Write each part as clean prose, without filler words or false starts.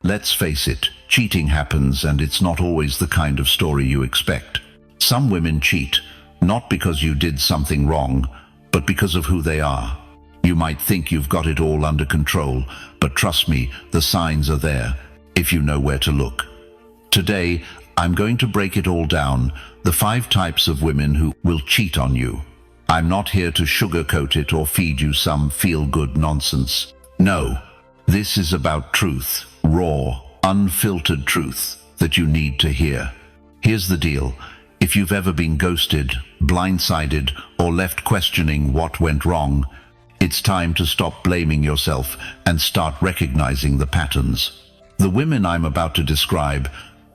Let's face it, cheating happens, and it's not always the kind of story you expect. Some women cheat, not because you did something wrong, but because of who they are. You might think you've got it all under control, but trust me, the signs are there, if you know where to look. Today, I'm going to break it all down, the 5 types of women who will cheat on you. I'm not here to sugarcoat it or feed you some feel-good nonsense. No, this is about truth, raw, unfiltered truth that you need to hear. Here's the deal. If you've ever been ghosted, blindsided, or left questioning what went wrong, it's time to stop blaming yourself and start recognizing the patterns. The women I'm about to describe,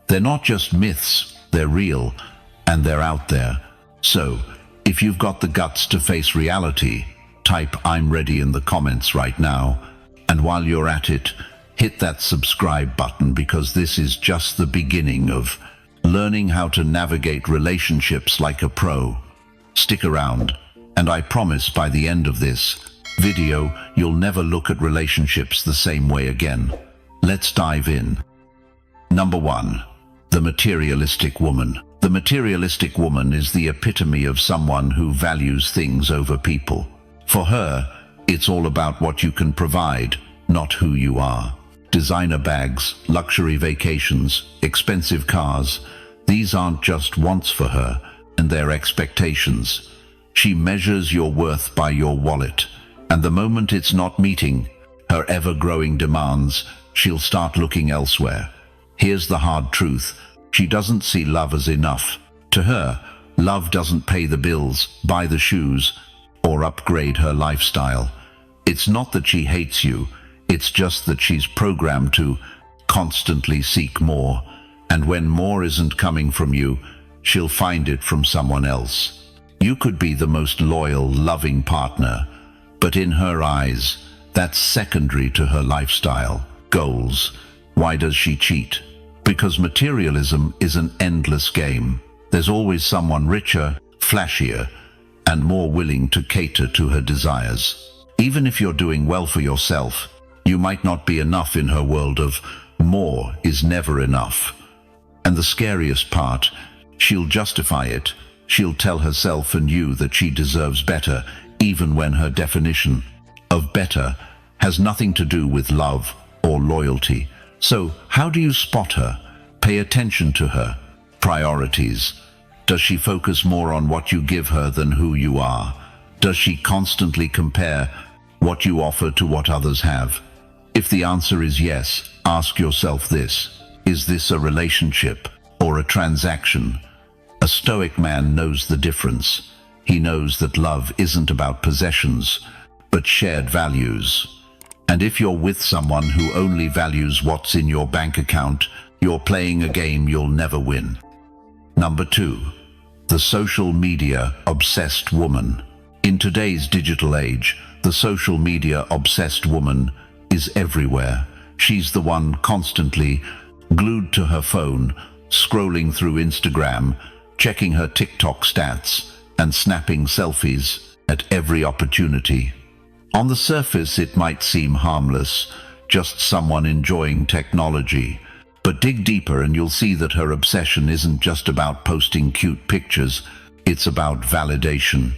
they're not just myths, they're real, and they're out there. So, if you've got the guts to face reality, type "I'm ready" in the comments right now. And while you're at it, hit that subscribe button, because this is just the beginning of learning how to navigate relationships like a pro. Stick around, and I promise by the end of this video, you'll never look at relationships the same way again. Let's dive in. Number 1. The materialistic woman. The materialistic woman is the epitome of someone who values things over people. For her, it's all about what you can provide, not who you are. Designer bags, luxury vacations, expensive cars, these aren't just wants for her, and they're expectations. She measures your worth by your wallet, and the moment it's not meeting her ever-growing demands, she'll start looking elsewhere. Here's the hard truth. She doesn't see love as enough. To her, love doesn't pay the bills, buy the shoes, or upgrade her lifestyle. It's not that she hates you, it's just that she's programmed to constantly seek more, and when more isn't coming from you, she'll find it from someone else. You could be the most loyal, loving partner, but in her eyes, that's secondary to her lifestyle, goals. Why does she cheat? Because materialism is an endless game. There's always someone richer, flashier, and more willing to cater to her desires. Even if you're doing well for yourself, you might not be enough in her world of more is never enough. And the scariest part, she'll justify it. She'll tell herself and you that she deserves better, even when her definition of better has nothing to do with love or loyalty. So, how do you spot her? Pay attention to her priorities. Does she focus more on what you give her than who you are? Does she constantly compare what you offer to what others have? If the answer is yes, ask yourself this: is this a relationship or a transaction? A Stoic man knows the difference. He knows that love isn't about possessions, but shared values. And if you're with someone who only values what's in your bank account, you're playing a game you'll never win. Number 2. The social media obsessed woman. In today's digital age, the social media obsessed woman is everywhere. She's the one constantly glued to her phone, scrolling through Instagram, checking her TikTok stats, and snapping selfies at every opportunity. On the surface, it might seem harmless, just someone enjoying technology. But dig deeper and you'll see that her obsession isn't just about posting cute pictures, it's about validation.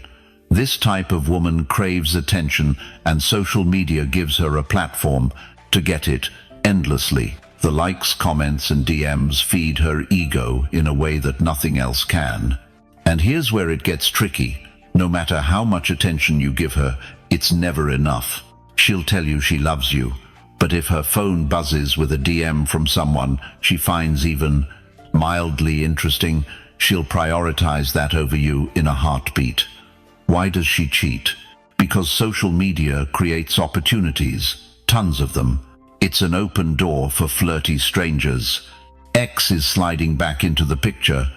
This type of woman craves attention, and social media gives her a platform to get it endlessly. The likes, comments, and DMs feed her ego in a way that nothing else can. And here's where it gets tricky. No matter how much attention you give her, it's never enough. She'll tell you she loves you, but if her phone buzzes with a DM from someone she finds even mildly interesting, she'll prioritize that over you in a heartbeat. Why does she cheat? Because social media creates opportunities, tons of them. It's an open door for flirty strangers. X is sliding back into the picture,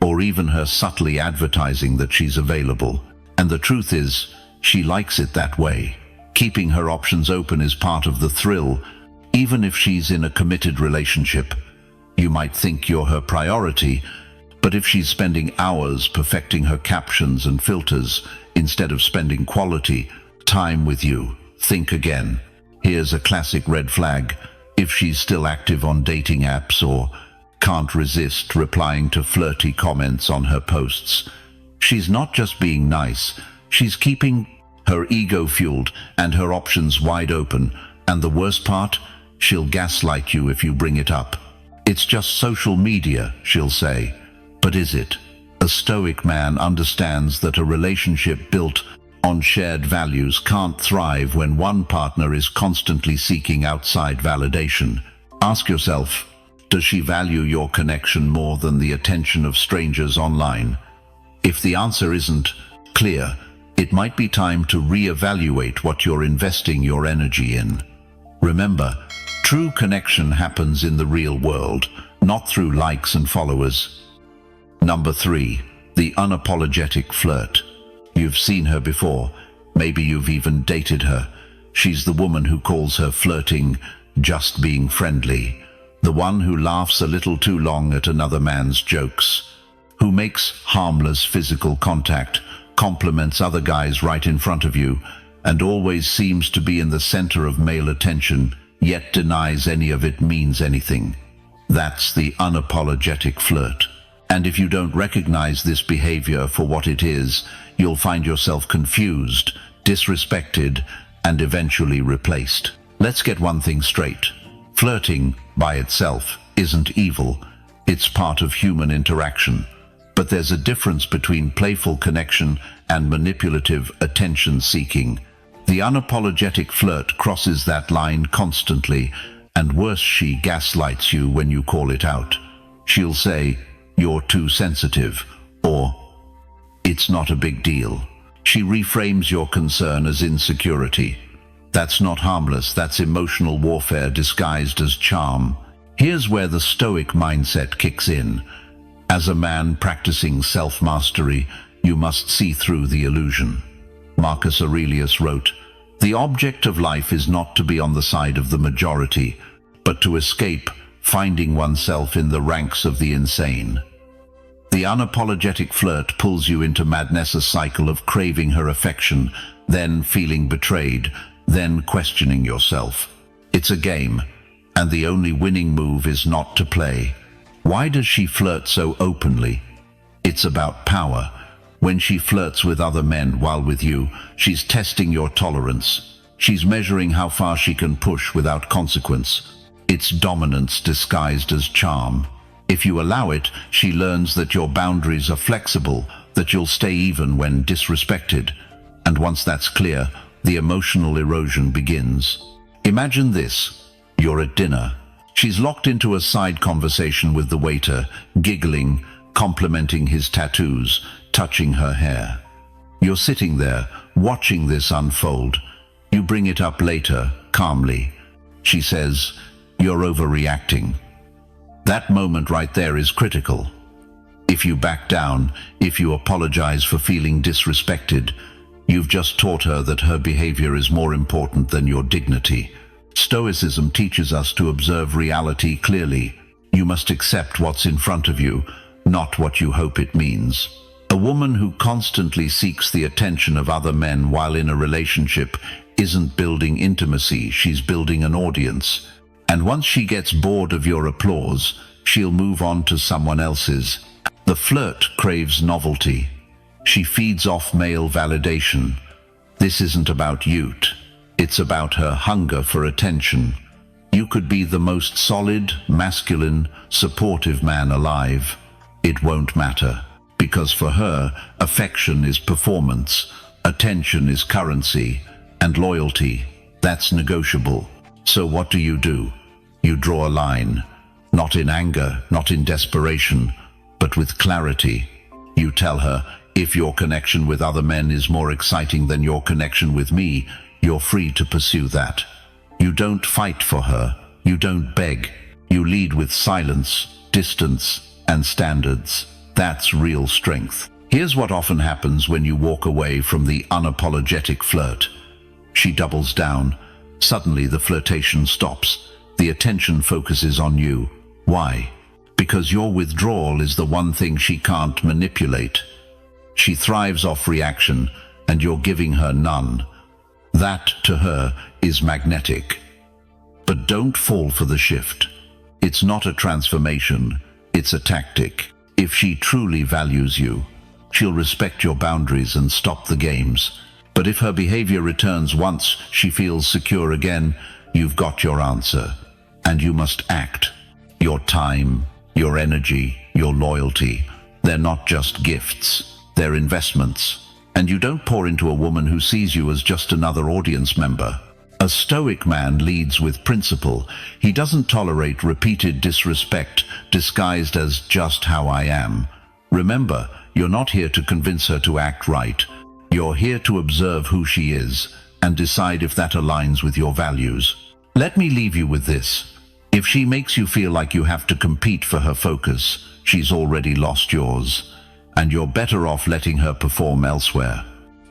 or even her subtly advertising that she's available. And the truth is, she likes it that way. Keeping her options open is part of the thrill, even if she's in a committed relationship. You might think you're her priority, but if she's spending hours perfecting her captions and filters instead of spending quality time with you, think again. Here's a classic red flag. If she's still active on dating apps or can't resist replying to flirty comments on her posts, she's not just being nice, she's keeping her ego fueled and her options wide open. And the worst part, she'll gaslight you if you bring it up. It's just social media, she'll say. But is it? A Stoic man understands that a relationship built on shared values can't thrive when one partner is constantly seeking outside validation. Ask yourself, does she value your connection more than the attention of strangers online? If the answer isn't clear, it might be time to reevaluate what you're investing your energy in. Remember, true connection happens in the real world, not through likes and followers. Number 3, the unapologetic flirt. You've seen her before. Maybe you've even dated her. She's the woman who calls her flirting just being friendly. The one who laughs a little too long at another man's jokes. Who makes harmless physical contact, compliments other guys right in front of you, and always seems to be in the center of male attention, yet denies any of it means anything. That's the unapologetic flirt. And if you don't recognize this behavior for what it is, you'll find yourself confused, disrespected, and eventually replaced. Let's get one thing straight. Flirting, by itself, isn't evil. It's part of human interaction. But there's a difference between playful connection and manipulative attention-seeking. The unapologetic flirt crosses that line constantly, and worse, she gaslights you when you call it out. She'll say, "You're too sensitive," or "It's not a big deal." She reframes your concern as insecurity. That's not harmless, that's emotional warfare disguised as charm. Here's where the Stoic mindset kicks in. As a man practicing self-mastery, you must see through the illusion. Marcus Aurelius wrote, "The object of life is not to be on the side of the majority, but to escape finding oneself in the ranks of the insane." The unapologetic flirt pulls you into madness, a cycle of craving her affection, then feeling betrayed, then questioning yourself. It's a game, and the only winning move is not to play. Why does she flirt so openly? It's about power. When she flirts with other men while with you, she's testing your tolerance. She's measuring how far she can push without consequence. It's dominance disguised as charm. If you allow it, she learns that your boundaries are flexible, that you'll stay even when disrespected. And once that's clear, the emotional erosion begins. Imagine this. You're at dinner. She's locked into a side conversation with the waiter, giggling, complimenting his tattoos, touching her hair. You're sitting there, watching this unfold. You bring it up later, calmly. She says, "You're overreacting." That moment right there is critical. If you back down, if you apologize for feeling disrespected, you've just taught her that her behavior is more important than your dignity. Stoicism teaches us to observe reality clearly. You must accept what's in front of you, not what you hope it means. A woman who constantly seeks the attention of other men while in a relationship isn't building intimacy, she's building an audience. And once she gets bored of your applause, she'll move on to someone else's. The flirt craves novelty. She feeds off male validation. This isn't about youth. It's about her hunger for attention. You could be the most solid, masculine, supportive man alive. It won't matter. Because for her, affection is performance, attention is currency, and loyalty, that's negotiable. So what do? You draw a line. Not in anger, not in desperation, but with clarity. You tell her, if your connection with other men is more exciting than your connection with me, you're free to pursue that. You don't fight for her. You don't beg. You lead with silence, distance, and standards. That's real strength. Here's what often happens when you walk away from the unapologetic flirt. She doubles down. Suddenly the flirtation stops. The attention focuses on you. Why? Because your withdrawal is the one thing she can't manipulate. She thrives off reaction, and you're giving her none. That, to her, is magnetic. But don't fall for the shift. It's not a transformation, it's a tactic. If she truly values you, she'll respect your boundaries and stop the games. But if her behavior returns once she feels secure again, you've got your answer. And you must act. Your time, your energy, your loyalty, they're not just gifts, they're investments. And you don't pour into a woman who sees you as just another audience member. A Stoic man leads with principle. He doesn't tolerate repeated disrespect disguised as just how I am. Remember, you're not here to convince her to act right. You're here to observe who she is and decide if that aligns with your values. Let me leave you with this. If she makes you feel like you have to compete for her focus, she's already lost yours, and you're better off letting her perform elsewhere.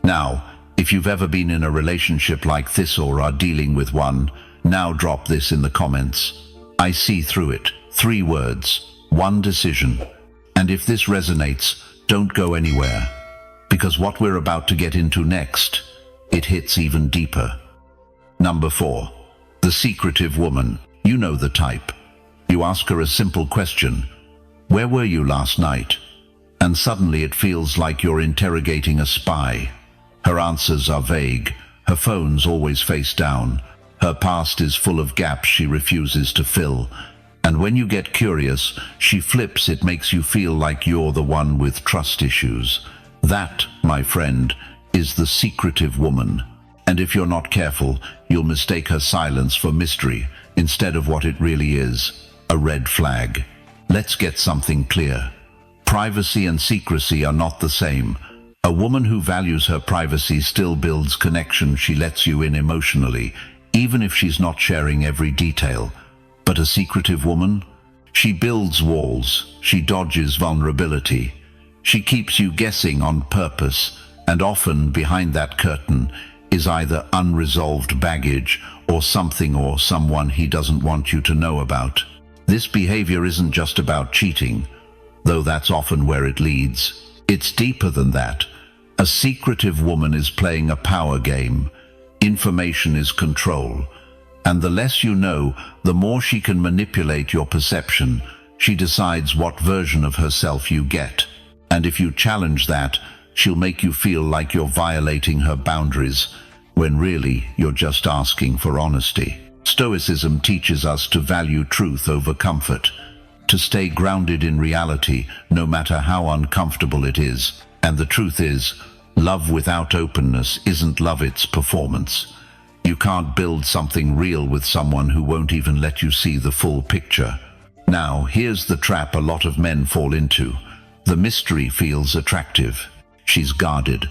Now, if you've ever been in a relationship like this or are dealing with one, now drop this in the comments. I see through it. 3 words, 1 decision. And if this resonates, don't go anywhere, because what we're about to get into next, it hits even deeper. Number 4, the secretive woman. You know the type. You ask her a simple question, "Where were you last night?" And suddenly it feels like you're interrogating a spy. Her answers are vague, her phone's always face down, her past is full of gaps she refuses to fill. And when you get curious, she flips. It makes you feel like you're the one with trust issues. That, my friend, is the secretive woman. And if you're not careful, you'll mistake her silence for mystery instead of what it really is, a red flag. Let's get something clear. Privacy and secrecy are not the same. A woman who values her privacy still builds connection. She lets you in emotionally, even if she's not sharing every detail. But a secretive woman? She builds walls, she dodges vulnerability. She keeps you guessing on purpose, and often behind that curtain is either unresolved baggage or something or someone he doesn't want you to know about. This behavior isn't just about cheating, though that's often where it leads. It's deeper than that. A secretive woman is playing a power game. Information is control. And the less you know, the more she can manipulate your perception. She decides what version of herself you get. And if you challenge that, she'll make you feel like you're violating her boundaries, when really you're just asking for honesty. Stoicism teaches us to value truth over comfort, to stay grounded in reality, no matter how uncomfortable it is. And the truth is, love without openness isn't love, it's performance. You can't build something real with someone who won't even let you see the full picture. Now, here's the trap a lot of men fall into. The mystery feels attractive. She's guarded.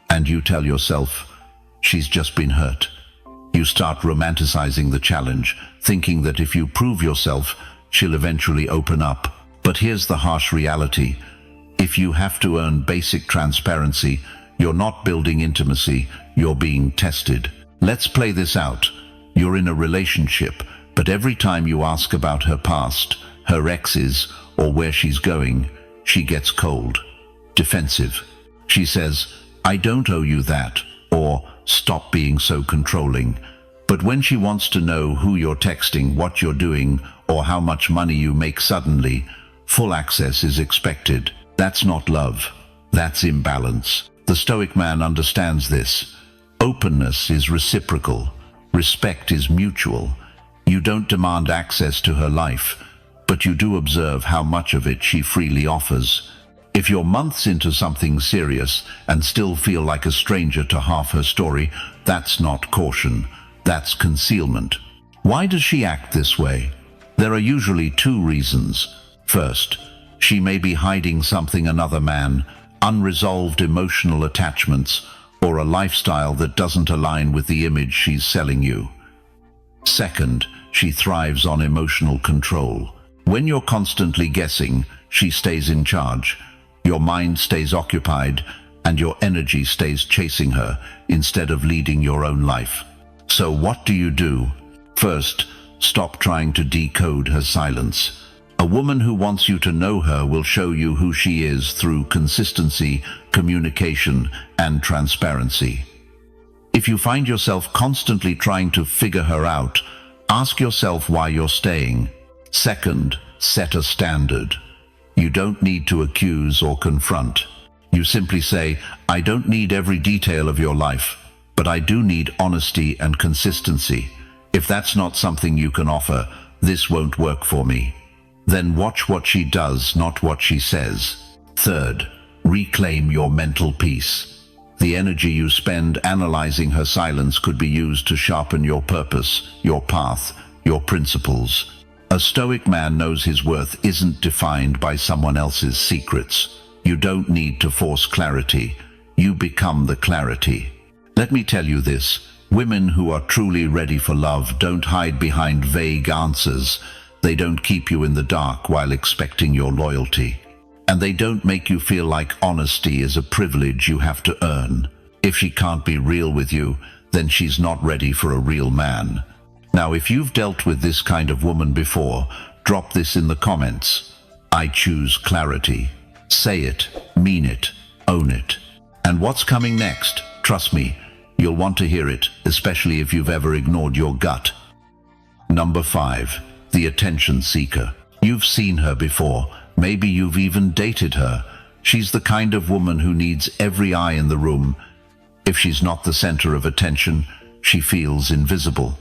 And you tell yourself, she's just been hurt. You start romanticizing the challenge, thinking that if you prove yourself, she'll eventually open up. But here's the harsh reality. If you have to earn basic transparency, you're not building intimacy, you're being tested. Let's play this out. You're in a relationship, but every time you ask about her past, her exes, or where she's going, she gets cold, defensive. She says, "I don't owe you that," or "Stop being so controlling." But when she wants to know who you're texting, what you're doing, or how much money you make, suddenly, full access is expected. That's not love. That's imbalance. The Stoic man understands this. Openness is reciprocal. Respect is mutual. You don't demand access to her life, but you do observe how much of it she freely offers. If you're months into something serious and still feel like a stranger to half her story, that's not caution. That's concealment. Why does she act this way? There are usually 2 reasons. First, she may be hiding something: another man, unresolved emotional attachments, or a lifestyle that doesn't align with the image she's selling you. Second, she thrives on emotional control. When you're constantly guessing, she stays in charge. Your mind stays occupied, and your energy stays chasing her instead of leading your own life. So what do you do? First, stop trying to decode her silence. A woman who wants you to know her will show you who she is through consistency, communication, and transparency. If you find yourself constantly trying to figure her out, Ask yourself why you're staying. Second, set a standard. You don't need to accuse or confront. You simply say, I don't need every detail of your life, but I do need honesty and consistency. If that's not something you can offer, this won't work for me. Then watch what she does, not what she says. Third, reclaim your mental peace. The energy you spend analyzing her silence could be used to sharpen your purpose, your path, your principles. A Stoic man knows his worth isn't defined by someone else's secrets. You don't need to force clarity. You become the clarity. Let me tell you this, women who are truly ready for love don't hide behind vague answers. They don't keep you in the dark while expecting your loyalty. And they don't make you feel like honesty is a privilege you have to earn. If she can't be real with you, then she's not ready for a real man. Now, if you've dealt with this kind of woman before, drop this in the comments. I choose clarity. Say it, mean it, own it. And what's coming next? Trust me, you'll want to hear it, especially if you've ever ignored your gut. Number 5, the attention seeker. You've seen her before. Maybe you've even dated her. She's the kind of woman who needs every eye in the room. If she's not the center of attention, she feels invisible.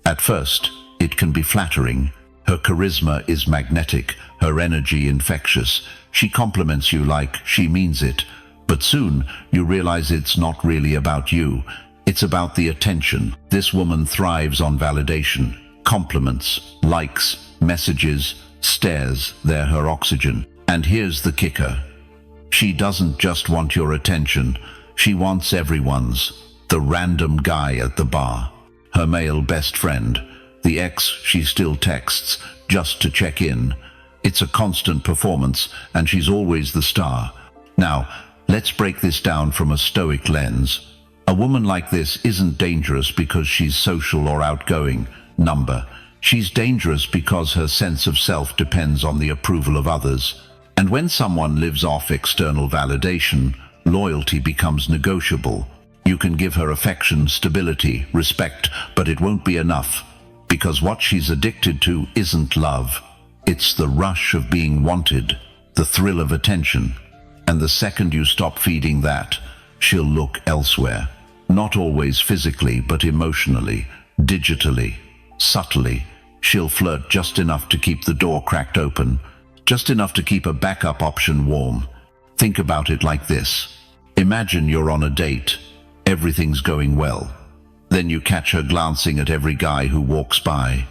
At first, it can be flattering. Her charisma is magnetic, her energy infectious. She compliments you like she means it. But soon, you realize it's not really about you. It's about the attention. This woman thrives on validation. Compliments, likes, messages, stares, they're her oxygen. And here's the kicker. She doesn't just want your attention. She wants everyone's. The random guy at the bar. Her male best friend. The ex she still texts just to check in. It's a constant performance, and she's always the star. Now, let's break this down from a Stoic lens. A woman like this isn't dangerous because she's social or outgoing. She's dangerous because her sense of self depends on the approval of others. And when someone lives off external validation, loyalty becomes negotiable. You can give her affection, stability, respect, but it won't be enough. Because what she's addicted to isn't love. It's the rush of being wanted, the thrill of attention. And the second you stop feeding that, she'll look elsewhere. Not always physically, but emotionally, digitally, subtly. She'll flirt just enough to keep the door cracked open, just enough to keep a backup option warm. Think about it like this. Imagine you're on a date. Everything's going well. Then you catch her glancing at every guy who walks by.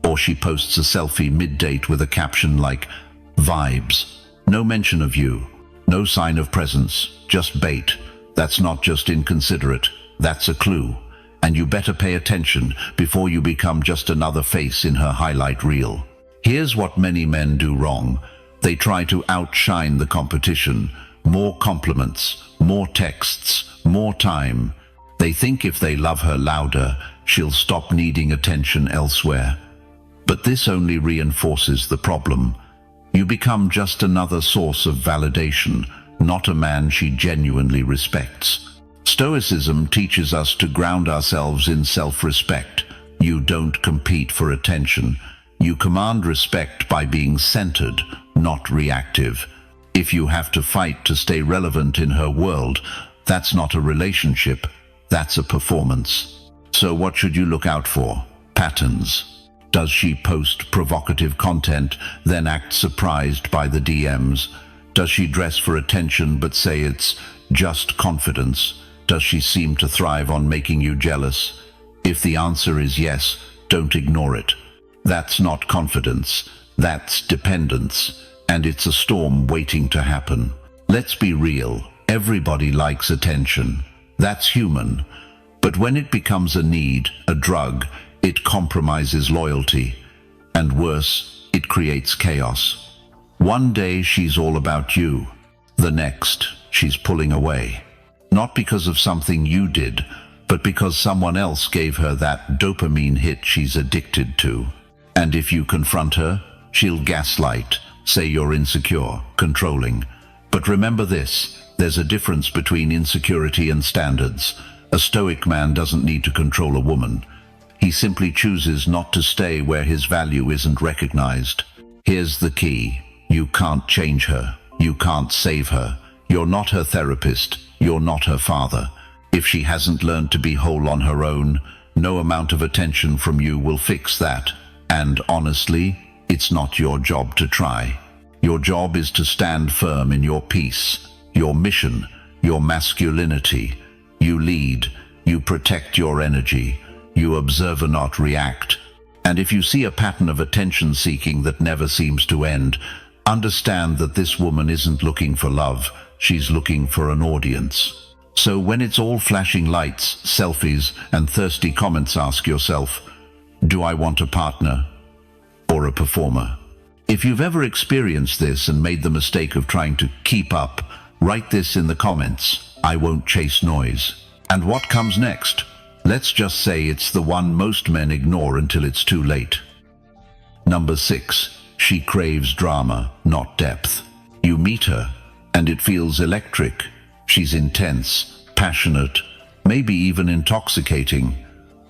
Or she posts a selfie mid-date with a caption like, vibes. No mention of you. No sign of presence. Just bait. That's not just inconsiderate. That's a clue. And you better pay attention before you become just another face in her highlight reel. Here's what many men do wrong. They try to outshine the competition. More compliments, more texts, more time. They think if they love her louder, she'll stop needing attention elsewhere. But this only reinforces the problem. You become just another source of validation, not a man she genuinely respects. Stoicism teaches us to ground ourselves in self-respect. You don't compete for attention. You command respect by being centered, not reactive. If you have to fight to stay relevant in her world, that's not a relationship, that's a performance. So what should you look out for? Patterns. Does she post provocative content, then act surprised by the DMs? Does she dress for attention but say it's just confidence? Does she seem to thrive on making you jealous? If the answer is yes, don't ignore it. That's not confidence, that's dependence. And it's a storm waiting to happen. Let's be real, everybody likes attention. That's human. But when it becomes a need, a drug, it compromises loyalty. And worse, it creates chaos. One day she's all about you. The next, she's pulling away. Not because of something you did, but because someone else gave her that dopamine hit she's addicted to. And if you confront her, she'll gaslight. Say you're insecure, controlling. But remember this, there's a difference between insecurity and standards. A Stoic man doesn't need to control a woman. He simply chooses not to stay where his value isn't recognized. Here's the key. You can't change her. You can't save her. You're not her therapist. You're not her father. If she hasn't learned to be whole on her own, no amount of attention from you will fix that. And honestly, it's not your job to try. Your job is to stand firm in your peace, your mission, your masculinity. You lead, you protect your energy, you observe and not react. And if you see a pattern of attention seeking that never seems to end, understand that this woman isn't looking for love, she's looking for an audience. So when it's all flashing lights, selfies, and thirsty comments, ask yourself, do I want a partner or a performer? If you've ever experienced this and made the mistake of trying to keep up, write this in the comments. I won't chase noise. And what comes next? Let's just say it's the one most men ignore until it's too late. Number 6. She craves drama, not depth. You meet her, and it feels electric. She's intense, passionate, maybe even intoxicating.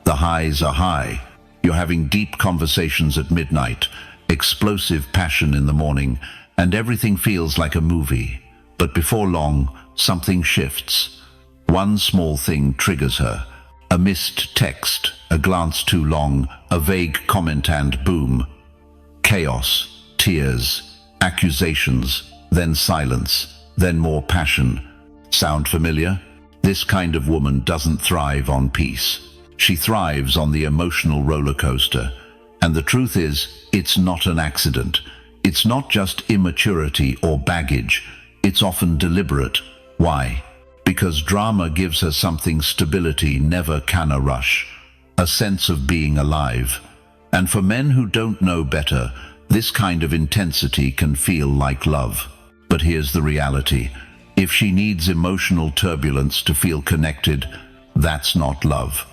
The highs are high. You're having deep conversations at midnight, explosive passion in the morning, and everything feels like a movie. But before long, something shifts. One small thing triggers her. A missed text, a glance too long, a vague comment, and boom. Chaos, tears, accusations, then silence, then more passion. Sound familiar? This kind of woman doesn't thrive on peace. She thrives on the emotional roller coaster. And the truth is, it's not an accident. It's not just immaturity or baggage. It's often deliberate. Why? Because drama gives her something stability never can rush. A sense of being alive. And for men who don't know better, this kind of intensity can feel like love. But here's the reality. If she needs emotional turbulence to feel connected, that's not love.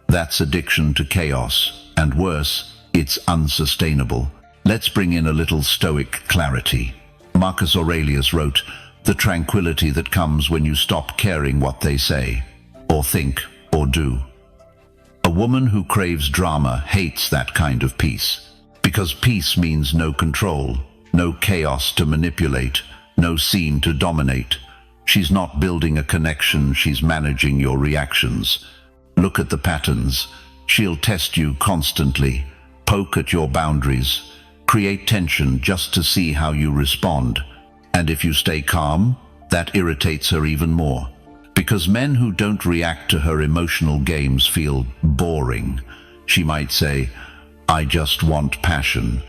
That's addiction to chaos. And worse, it's unsustainable. Let's bring in a little Stoic clarity. Marcus Aurelius wrote, "The tranquility that comes when you stop caring what they say, or think, or do." A woman who craves drama hates that kind of peace. Because peace means no control, no chaos to manipulate, no scene to dominate. She's not building a connection, she's managing your reactions. Look at the patterns. She'll test you constantly, poke at your boundaries, create tension just to see how you respond. And if you stay calm, that irritates her even more. Because men who don't react to her emotional games feel boring. She might say, "I just want passion."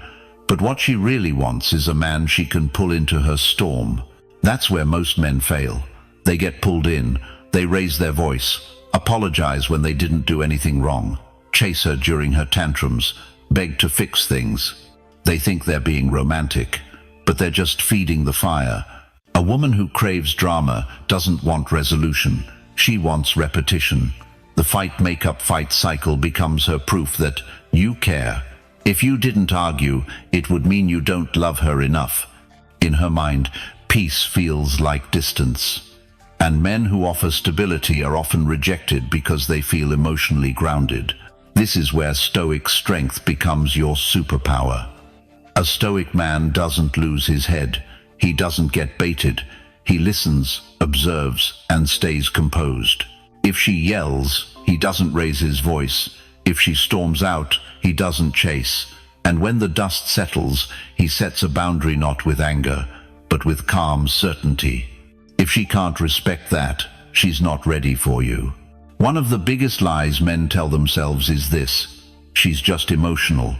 But what she really wants is a man she can pull into her storm. That's where most men fail. They get pulled in, they raise their voice, apologize when they didn't do anything wrong, chase her during her tantrums, beg to fix things. They think they're being romantic, but they're just feeding the fire. A woman who craves drama doesn't want resolution. She wants repetition. The fight-make-up-fight cycle becomes her proof that you care. If you didn't argue, it would mean you don't love her enough. In her mind, peace feels like distance. And men who offer stability are often rejected because they feel emotionally grounded. This is where Stoic strength becomes your superpower. A Stoic man doesn't lose his head. He doesn't get baited. He listens, observes, and stays composed. If she yells, he doesn't raise his voice. If she storms out, he doesn't chase. And when the dust settles, he sets a boundary not with anger, but with calm certainty. If she can't respect that, she's not ready for you. One of the biggest lies men tell themselves is this: she's just emotional.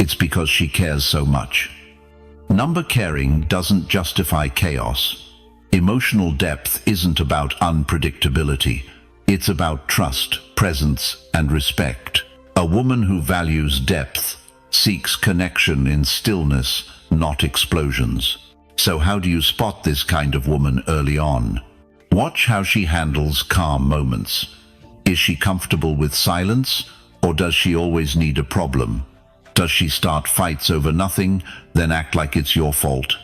It's because she cares so much. Number caring doesn't justify chaos. Emotional depth isn't about unpredictability. It's about trust, presence, and respect. A woman who values depth seeks connection in stillness, not explosions. So how do you spot this kind of woman early on? Watch how she handles calm moments. Is she comfortable with silence, or does she always need a problem? Does she start fights over nothing, then act like it's your fault?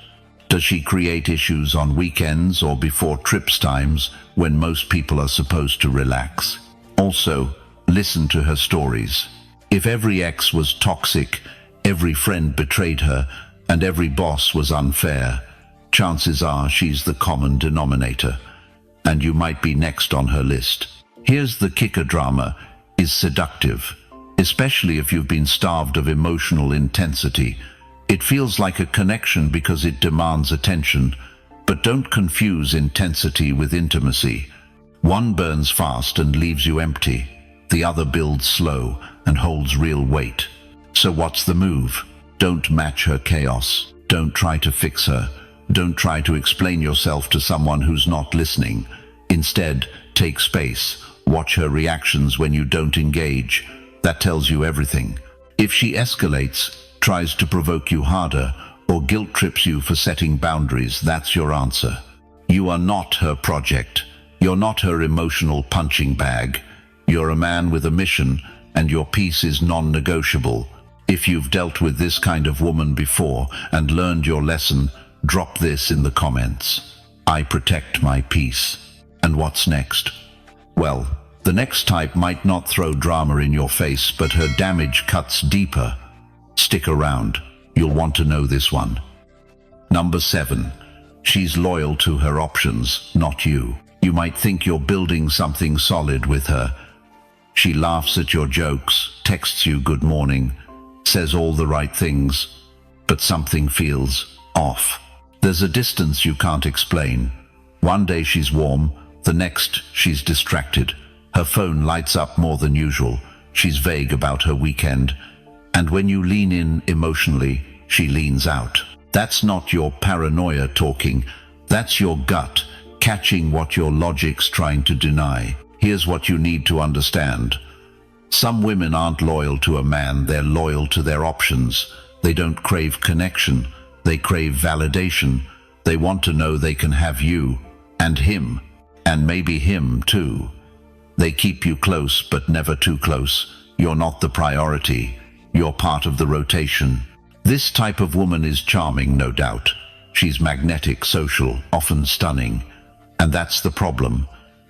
Does she create issues on weekends or before trips times when most people are supposed to relax? Also, listen to her stories. If every ex was toxic, every friend betrayed her, and every boss was unfair, chances are she's the common denominator, and you might be next on her list. Here's the kicker: drama is seductive, especially if you've been starved of emotional intensity. It feels like a connection because it demands attention, but don't confuse intensity with intimacy. One burns fast and leaves you empty. The other builds slow and holds real weight. So what's the move? Don't match her chaos. Don't try to fix her. Don't try to explain yourself to someone who's not listening. Instead, take space. Watch her reactions when you don't engage. That tells you everything. If she escalates, tries to provoke you harder, or guilt trips you for setting boundaries, that's your answer. You are not her project. You're not her emotional punching bag. You're a man with a mission, and your peace is non-negotiable. If you've dealt with this kind of woman before and learned your lesson, drop this in the comments. I protect my peace. And what's next? Well, the next type might not throw drama in your face, but her damage cuts deeper. Stick around. You'll want to know this one. Number 7. She's loyal to her options, not you. You might think you're building something solid with her. She laughs at your jokes, texts you good morning, says all the right things, but something feels off. There's a distance you can't explain. One day she's warm, the next she's distracted. Her phone lights up more than usual. She's vague about her weekend. And when you lean in emotionally, she leans out. That's not your paranoia talking. That's your gut catching what your logic's trying to deny. Here's what you need to understand. Some women aren't loyal to a man, they're loyal to their options. They don't crave connection, they crave validation. They want to know they can have you, and him, and maybe him too. They keep you close, but never too close. You're not the priority. You're part of the rotation. This type of woman is charming, no doubt. She's magnetic, social, often stunning. And that's the problem.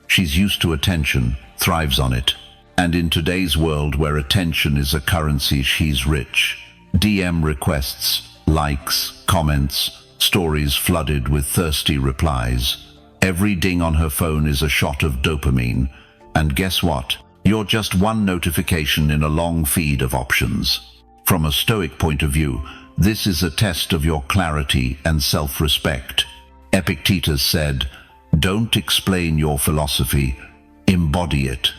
She's used to attention, thrives on it. And in today's world where attention is a currency, she's rich. DM requests, likes, comments, stories flooded with thirsty replies. Every ding on her phone is a shot of dopamine. And guess what? You're just one notification in a long feed of options. From a Stoic point of view, this is a test of your clarity and self-respect. Epictetus said, "Don't explain your philosophy, embody it."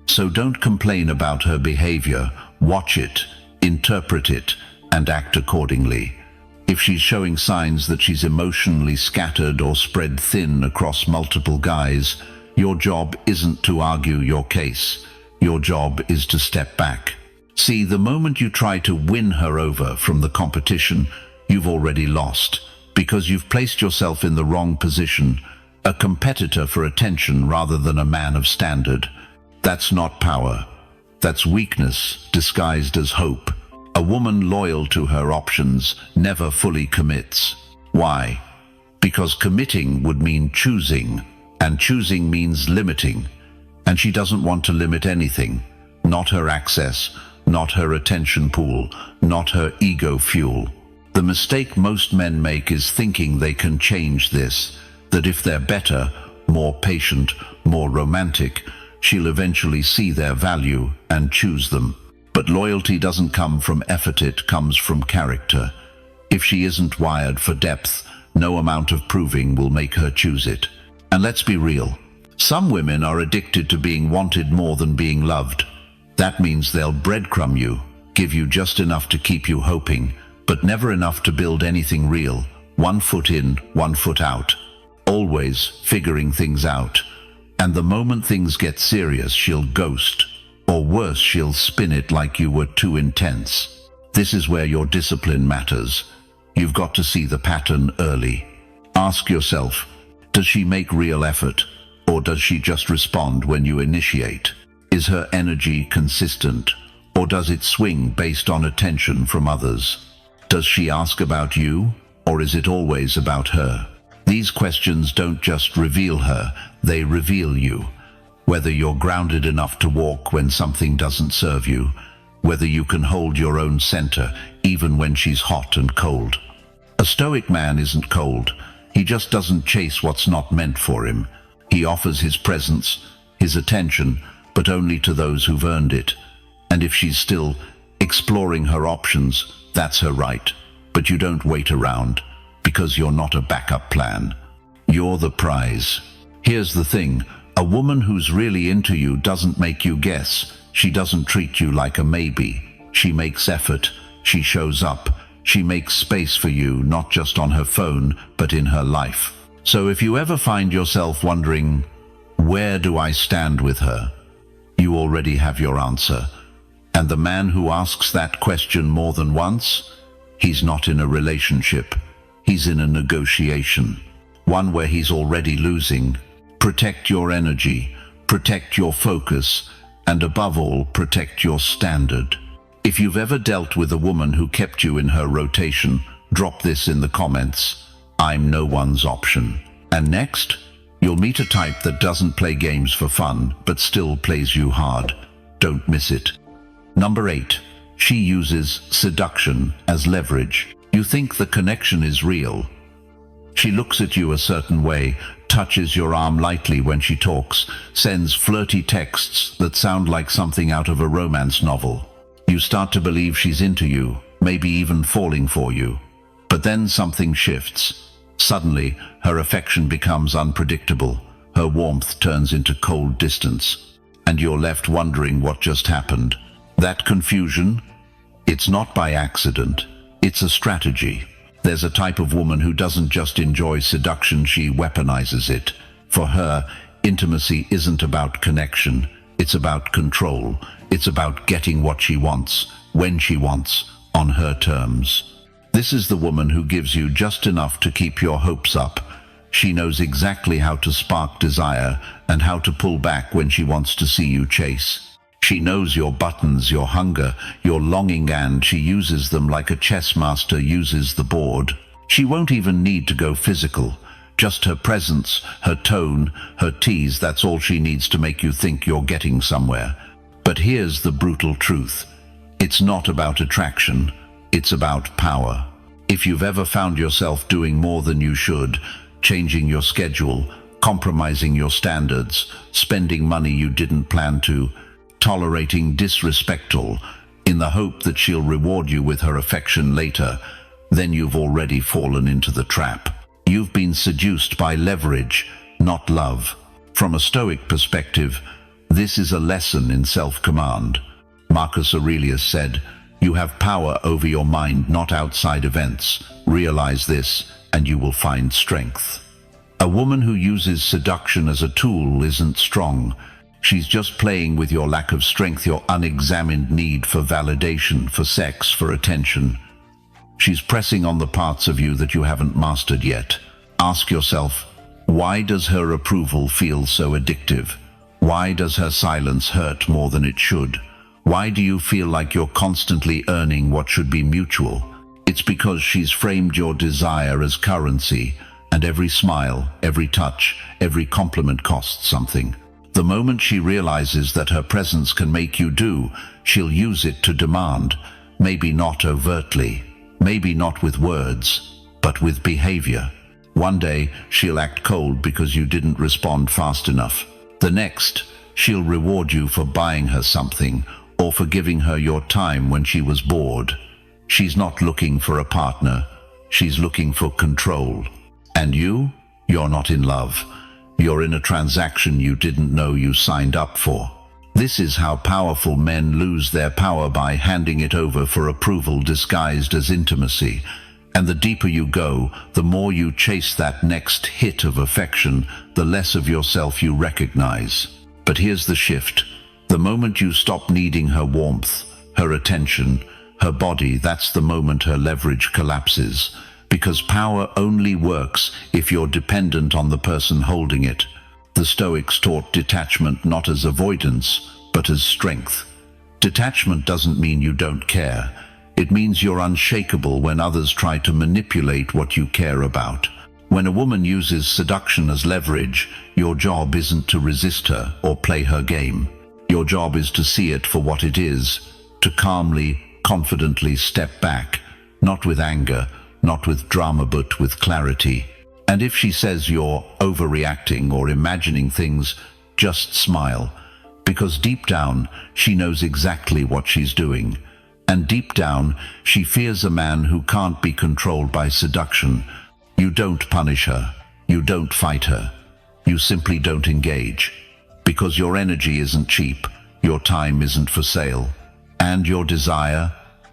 So don't complain about her behavior, watch it, interpret it, and act accordingly. If she's showing signs that she's emotionally scattered or spread thin across multiple guys, your job isn't to argue your case. Your job is to step back. See, the moment you try to win her over from the competition, you've already lost, because you've placed yourself in the wrong position, a competitor for attention rather than a man of standard. That's not power. That's weakness disguised as hope. A woman loyal to her options never fully commits. Why? Because committing would mean choosing, and choosing means limiting. And she doesn't want to limit anything. Not her access, not her attention pool, not her ego fuel. The mistake most men make is thinking they can change this, that if they're better, more patient, more romantic, she'll eventually see their value and choose them. But loyalty doesn't come from effort, it comes from character. If she isn't wired for depth, no amount of proving will make her choose it. And let's be real, some women are addicted to being wanted more than being loved. That means they'll breadcrumb you, give you just enough to keep you hoping, but never enough to build anything real. 1 foot in, 1 foot out. Always figuring things out. And the moment things get serious, she'll ghost. Or worse, she'll spin it like you were too intense. This is where your discipline matters. You've got to see the pattern early. Ask yourself, does she make real effort? Or does she just respond when you initiate? Is her energy consistent? Or does it swing based on attention from others? Does she ask about you? Or is it always about her? These questions don't just reveal her, they reveal you. Whether you're grounded enough to walk when something doesn't serve you, whether you can hold your own center, even when she's hot and cold. A Stoic man isn't cold. He just doesn't chase what's not meant for him. He offers his presence, his attention, but only to those who've earned it. And if she's still exploring her options, that's her right. But you don't wait around, because you're not a backup plan. You're the prize. Here's the thing, a woman who's really into you doesn't make you guess. She doesn't treat you like a maybe. She makes effort. She shows up. She makes space for you, not just on her phone, but in her life. So if you ever find yourself wondering, where do I stand with her? You already have your answer. And the man who asks that question more than once, he's not in a relationship. He's in a negotiation. One where he's already losing. Protect your energy, protect your focus, and above all, protect your standard. If you've ever dealt with a woman who kept you in her rotation, drop this in the comments. I'm no one's option. And next, you'll meet a type that doesn't play games for fun, but still plays you hard. Don't miss it. Number 8. She uses seduction as leverage. You think the connection is real. She looks at you a certain way, touches your arm lightly when she talks, sends flirty texts that sound like something out of a romance novel. You start to believe she's into you, maybe even falling for you. But then something shifts. Suddenly, her affection becomes unpredictable. Her warmth turns into cold distance. And you're left wondering what just happened. That confusion? It's not by accident. It's a strategy. There's a type of woman who doesn't just enjoy seduction, she weaponizes it. For her, intimacy isn't about connection. It's about control. It's about getting what she wants, when she wants, on her terms. This is the woman who gives you just enough to keep your hopes up. She knows exactly how to spark desire and how to pull back when she wants to see you chase. She knows your buttons, your hunger, your longing, and she uses them like a chess master uses the board. She won't even need to go physical. Just her presence, her tone, her tease, that's all she needs to make you think you're getting somewhere. But here's the brutal truth. It's not about attraction. It's about power. If you've ever found yourself doing more than you should, changing your schedule, compromising your standards, spending money you didn't plan to, tolerating disrespectful, in the hope that she'll reward you with her affection later, then you've already fallen into the trap. You've been seduced by leverage, not love. From a Stoic perspective, this is a lesson in self-command. Marcus Aurelius said, "You have power over your mind, not outside events. Realize this, and you will find strength." A woman who uses seduction as a tool isn't strong. She's just playing with your lack of strength, your unexamined need for validation, for sex, for attention. She's pressing on the parts of you that you haven't mastered yet. Ask yourself, why does her approval feel so addictive? Why does her silence hurt more than it should? Why do you feel like you're constantly earning what should be mutual? It's because she's framed your desire as currency, and every smile, every touch, every compliment costs something. The moment she realizes that her presence can make you do, she'll use it to demand, maybe not overtly, maybe not with words, but with behavior. One day, she'll act cold because you didn't respond fast enough. The next, she'll reward you for buying her something or for giving her your time when she was bored. She's not looking for a partner. She's looking for control. And you're not in love. You're in a transaction you didn't know you signed up for. This is how powerful men lose their power, by handing it over for approval disguised as intimacy. And the deeper you go, the more you chase that next hit of affection, the less of yourself you recognize. But here's the shift. The moment you stop needing her warmth, her attention, her body, that's the moment her leverage collapses. Because power only works if you're dependent on the person holding it. The Stoics taught detachment not as avoidance, but as strength. Detachment doesn't mean you don't care. It means you're unshakable when others try to manipulate what you care about. When a woman uses seduction as leverage, your job isn't to resist her or play her game. Your job is to see it for what it is, to calmly, confidently step back, not with anger, not with drama, but with clarity. And if she says you're overreacting or imagining things, just smile, because deep down she knows exactly what she's doing. And deep down she fears a man who can't be controlled by seduction. You don't punish her, you don't fight her, you simply don't engage, because your energy isn't cheap, your time isn't for sale, and your desire,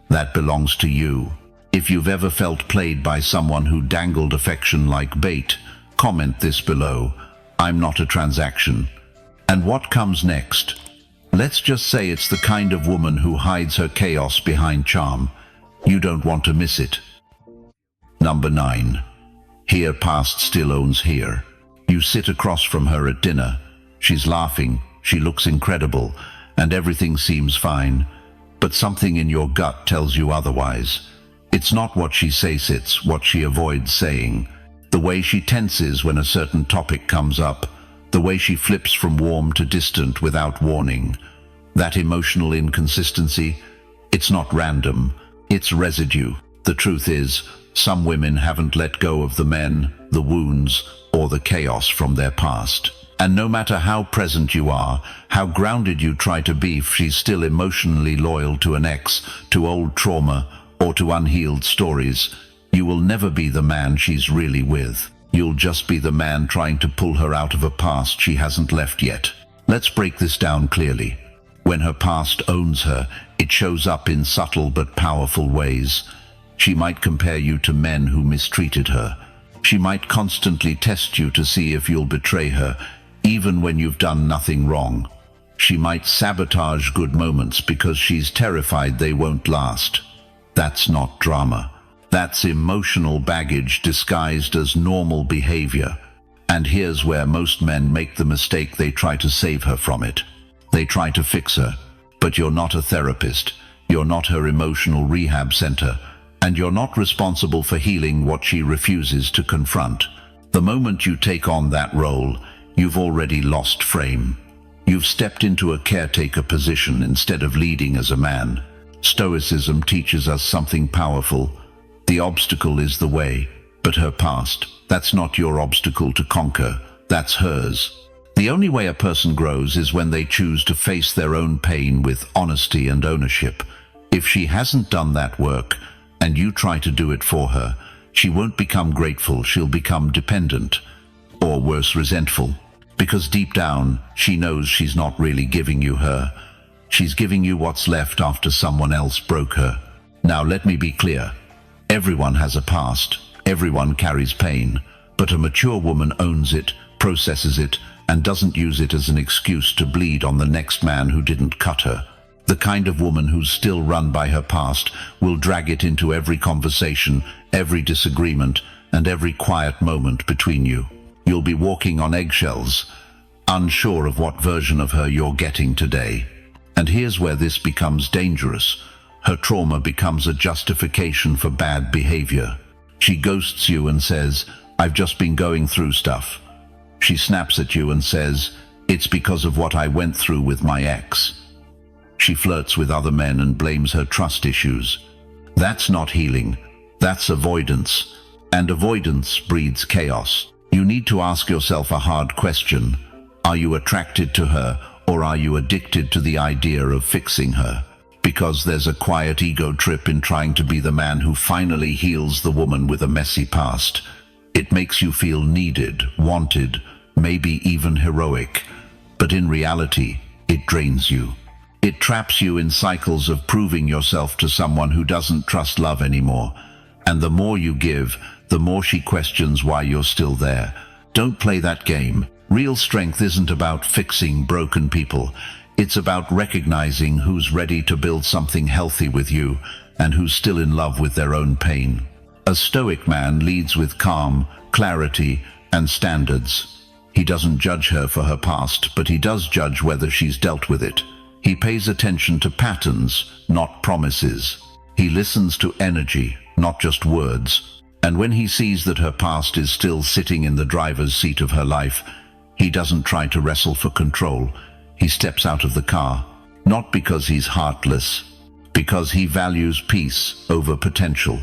that belongs to you. If you've ever felt played by someone who dangled affection like bait, comment this below. I'm not a transaction. And what comes next? Let's just say it's the kind of woman who hides her chaos behind charm. You don't want to miss it. Number 9. Here past still owns here. You sit across from her at dinner. She's laughing, she looks incredible, and everything seems fine. But something in your gut tells you otherwise. It's not what she says, it's what she avoids saying. The way she tenses when a certain topic comes up. The way she flips from warm to distant without warning. That emotional inconsistency, it's not random, it's residue. The truth is, some women haven't let go of the men, the wounds, or the chaos from their past. And no matter how present you are, how grounded you try to be, she's still emotionally loyal to an ex, to old trauma, or to unhealed stories. You will never be the man she's really with. You'll just be the man trying to pull her out of a past she hasn't left yet. Let's break this down clearly. When her past owns her, it shows up in subtle but powerful ways. She might compare you to men who mistreated her. She might constantly test you to see if you'll betray her, even when you've done nothing wrong. She might sabotage good moments because she's terrified they won't last. That's not drama. That's emotional baggage disguised as normal behavior. And here's where most men make the mistake: they try to save her from it. They try to fix her. But you're not a therapist. You're not her emotional rehab center. And you're not responsible for healing what she refuses to confront. The moment you take on that role, you've already lost frame. You've stepped into a caretaker position instead of leading as a man. Stoicism teaches us something powerful. The obstacle is the way, but her past, that's not your obstacle to conquer, that's hers. The only way a person grows is when they choose to face their own pain with honesty and ownership. If she hasn't done that work, and you try to do it for her, she won't become grateful, she'll become dependent, or worse, resentful. Because deep down, she knows she's not really giving you her. She's giving you what's left after someone else broke her. Now let me be clear. Everyone has a past. Everyone carries pain. But a mature woman owns it, processes it, and doesn't use it as an excuse to bleed on the next man who didn't cut her. The kind of woman who's still run by her past will drag it into every conversation, every disagreement, and every quiet moment between you. You'll be walking on eggshells, unsure of what version of her you're getting today. And here's where this becomes dangerous. Her trauma becomes a justification for bad behavior. She ghosts you and says, "I've just been going through stuff." She snaps at you and says, "It's because of what I went through with my ex." She flirts with other men and blames her trust issues. That's not healing. That's avoidance. And avoidance breeds chaos. You need to ask yourself a hard question. Are you attracted to her, or are you addicted to the idea of fixing her? Because there's a quiet ego trip in trying to be the man who finally heals the woman with a messy past. It makes you feel needed, wanted, maybe even heroic. But in reality, it drains you. It traps you in cycles of proving yourself to someone who doesn't trust love anymore. And the more you give, the more she questions why you're still there. Don't play that game. Real strength isn't about fixing broken people. It's about recognizing who's ready to build something healthy with you and who's still in love with their own pain. A Stoic man leads with calm, clarity, and standards. He doesn't judge her for her past, but he does judge whether she's dealt with it. He pays attention to patterns, not promises. He listens to energy, not just words. And when he sees that her past is still sitting in the driver's seat of her life, he doesn't try to wrestle for control. He steps out of the car, not because he's heartless, Because he values peace over potential.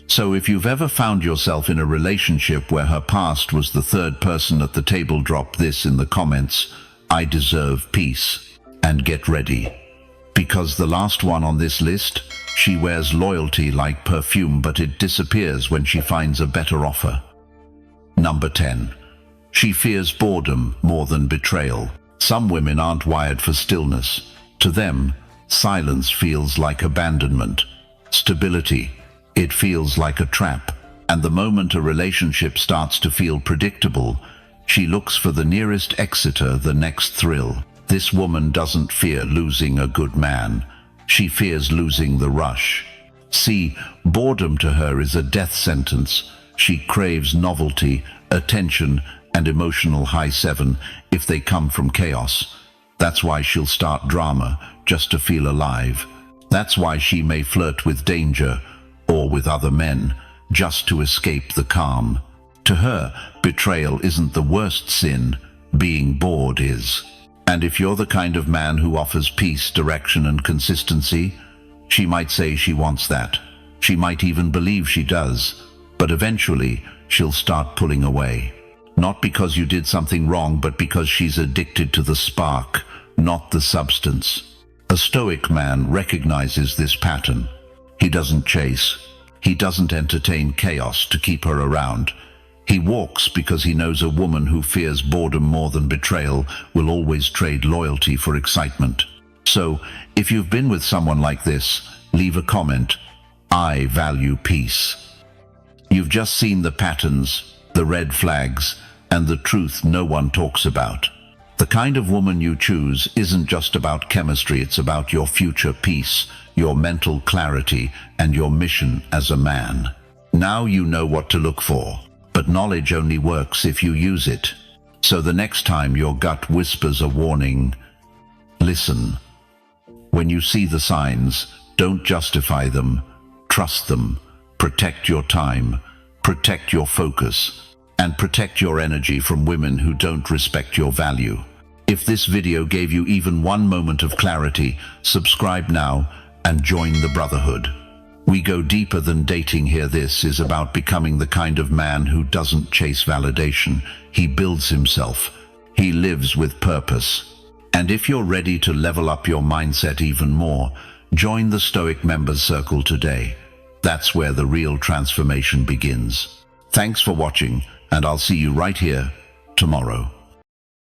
So if you've ever found yourself in a relationship where her past was the third person at the table, drop this in the comments: I deserve peace. And get ready. Because the last one on this list, she wears loyalty like perfume, but it disappears when she finds a better offer. Number 10. She fears boredom more than betrayal. Some women aren't wired for stillness. To them, silence feels like abandonment. Stability, it feels like a trap. And the moment a relationship starts to feel predictable, she looks for the nearest exiter, the next thrill. This woman doesn't fear losing a good man. She fears losing the rush. See, boredom to her is a death sentence. She craves novelty, attention, and emotional high 7 if they come from chaos. That's why she'll start drama just to feel alive. That's why she may flirt with danger or with other men just to escape the calm. To her, betrayal isn't the worst sin, being bored is. And if you're the kind of man who offers peace, direction, and consistency, she might say she wants that. She might even believe she does, but eventually she'll start pulling away. Not because you did something wrong, but because she's addicted to the spark, not the substance. A Stoic man recognizes this pattern. He doesn't chase. He doesn't entertain chaos to keep her around. He walks because he knows a woman who fears boredom more than betrayal will always trade loyalty for excitement. So, if you've been with someone like this, leave a comment: I value peace. You've just seen the patterns, the red flags, and the truth no one talks about. The kind of woman you choose isn't just about chemistry, it's about your future peace, your mental clarity, and your mission as a man. Now you know what to look for. But knowledge only works if you use it. So the next time your gut whispers a warning, listen. When you see the signs, don't justify them. Trust them. Protect your time. Protect your focus. And protect your energy from women who don't respect your value. If this video gave you even one moment of clarity, subscribe now and join the brotherhood. We go deeper than dating here. This is about becoming the kind of man who doesn't chase validation. He builds himself. He lives with purpose. And if you're ready to level up your mindset even more, join the Stoic Members Circle today. That's where the real transformation begins. Thanks for watching, and I'll see you right here tomorrow.